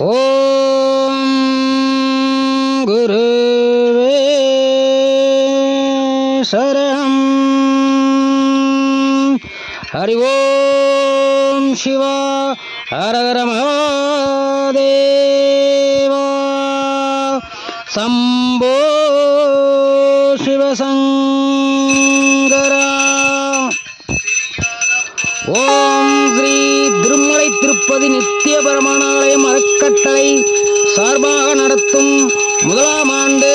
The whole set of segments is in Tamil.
ஓம் குருவே சரணம். ஹரி ஓம் சிவா ஹரஹர மகாதேவா சம்போ சிவசங்கரா. ஓம் ஸ்ரீ திருமலை திருப்பதி நித்திய பெருமானாலயம் அறக்கட்டளை சார்பாக நடத்தும் முதலாம் ஆண்டு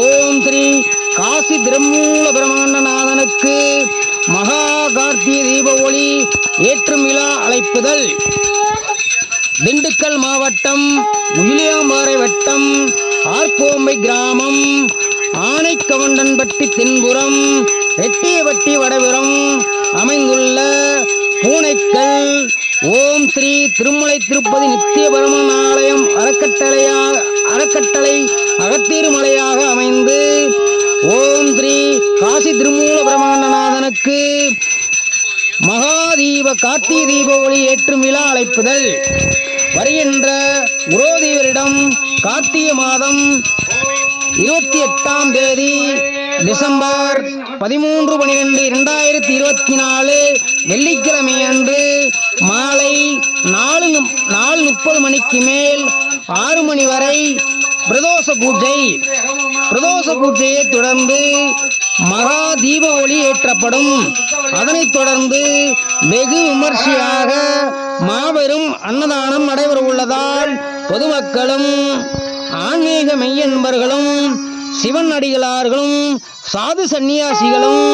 ஓம் ஸ்ரீ காசி திருமூல பிரமாண்டநாதனுக்கு மகா கார்த்திகை தீப ஒளி ஏற்றும் விழா அழைப்புதல். திண்டுக்கல் மாவட்டம் உயிலியாம்பாறை வட்டம் ஆர்கோம்பை கிராமம் ஆனைக்கவண்டன்பட்டி தென்புறம் ரெட்டியபட்டி வடபுறம் அமைந்துள்ள பூனைக்கல் ஓம் ஸ்ரீ திருமலை திருப்பதி நித்திய பெருமானாலயம் அறக்கட்டளை அகத்தீர்மலையாக அமைந்து ஓம் ஸ்ரீ காசி திருமூல பிரமாண்டநாதனுக்கு மகாதீப கார்த்திகை தீப ஒளி ஏற்றும் விழா அழைப்புதல். வருகின்ற குரோதீவரிடம் கார்த்திகை மாதம் 28ஆம் தேதி டிசம்பர் 13/12/2024 வெள்ளிக்கிழமை அன்று மாலை 4:30 மணிக்கு மேல் 6 மணி வரை பிரதோஷ பூஜையை தொடர்ந்து மகா தீப ஒளி ஏற்றப்படும். அதனைத் தொடர்ந்து வெகு விமர்சையாக மாபெரும் அன்னதானம் நடைபெற உள்ளதால் பொதுமக்களும் ஆன்மீக மெய்யன்பர்களும் சிவன் அடிகளார்களும் சாது சந்நியாசிகளும்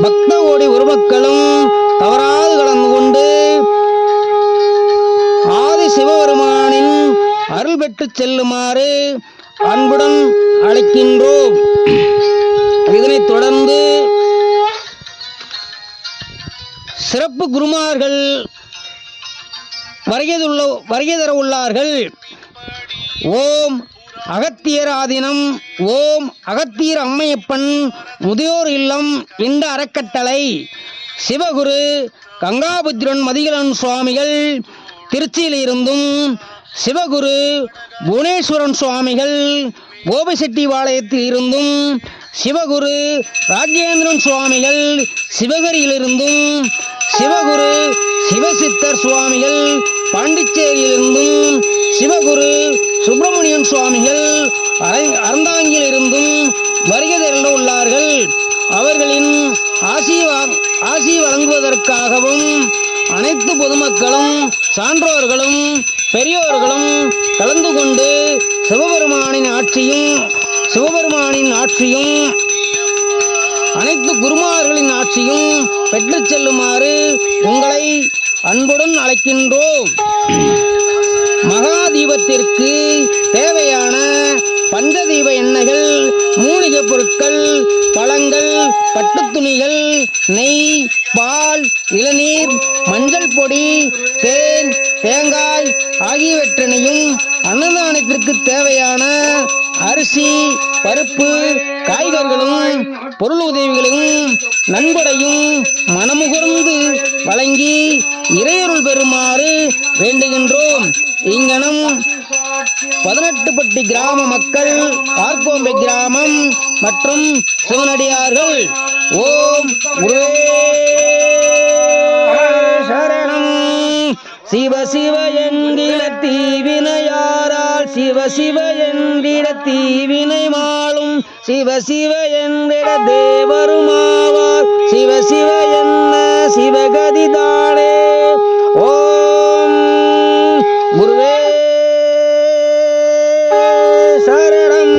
பக்த கோடி உருமக்களும் தவறாது கலந்து கொண்டு ஆதி சிவபெருமானின் அருள் பெற்று செல்லுமாறு அன்புடன் அழைக்கின்றோம். இதனைத் தொடர்ந்து சிறப்பு குருமார்கள் வருகை தர உள்ளார்கள். ஓம் அகத்தியர் ஆதீனம், ஓம் அகத்தியர் அம்மையப்பன் முதியோர் இல்லம் இந்த அறக்கட்டளை, சிவகுரு கங்காபுத்திரன் மதிகலன் சுவாமிகள் திருச்சியிலிருந்தும், சிவகுரு புவனேஸ்வரன் சுவாமிகள் கோபிசெட்டிபாளையத்தில் இருந்தும், சிவகுரு ராஜேந்திரன் சுவாமிகள் சிவகிரியிலிருந்தும், சிவகுரு சிவசித்தர் சுவாமிகள் பாண்டிச்சேரியிலிருந்தும், சிவகுரு சுப்பிரமணியன் சுவாமிகள் அறந்தாங்கியிலிருந்தும் வருகை தர உள்ளார்கள். அவர்களின் ஆசி வழங்குவதற்காகவும் அனைத்து பொதுமக்களும் சான்றோர்களும் பெரியோர்களும் கலந்து கொண்டு சிவபெருமானின் ஆட்சியும் அனைத்து குருமார்களின் ஆட்சியும் பெற்று செல்லுமாறு உங்களை அன்புடன் அழைக்கின்றோம். மகாதீபத்திற்கு தேவையான பஞ்சதீப எண்ணெய்கள், மூலிகை பொருட்கள், பழங்கள், பட்டுத்துணிகள், நெய், பால், இளநீர், மஞ்சள் பொடி, தேன், தேங்காய் ஆகியவற்றினையும் அன்னதானத்திற்கு தேவையான அரிசி, பருப்பு, காய்கறிகளும் பொருள் உதவிகளையும் நன்கொடையும் மனமுகர்ந்து வழங்கி இறையருள் பெறுமாறு வேண்டுகின்றோம். இங்கனம் 18பட்டி கிராம மக்கள், ஆர்கோம்பை கிராமம் மற்றும் சிவனடியார்கள். ஓம் குருவே சரணம். சிவ சிவ என்கிற தீவினையாரால் சிவ சிவ என்கிற தீவினை மாளும், சிவ சிவ என்கிற தேவருமாவார், சிவ சிவ என்ன சிவகதிதானே. ஓம் குருவே சரணம்.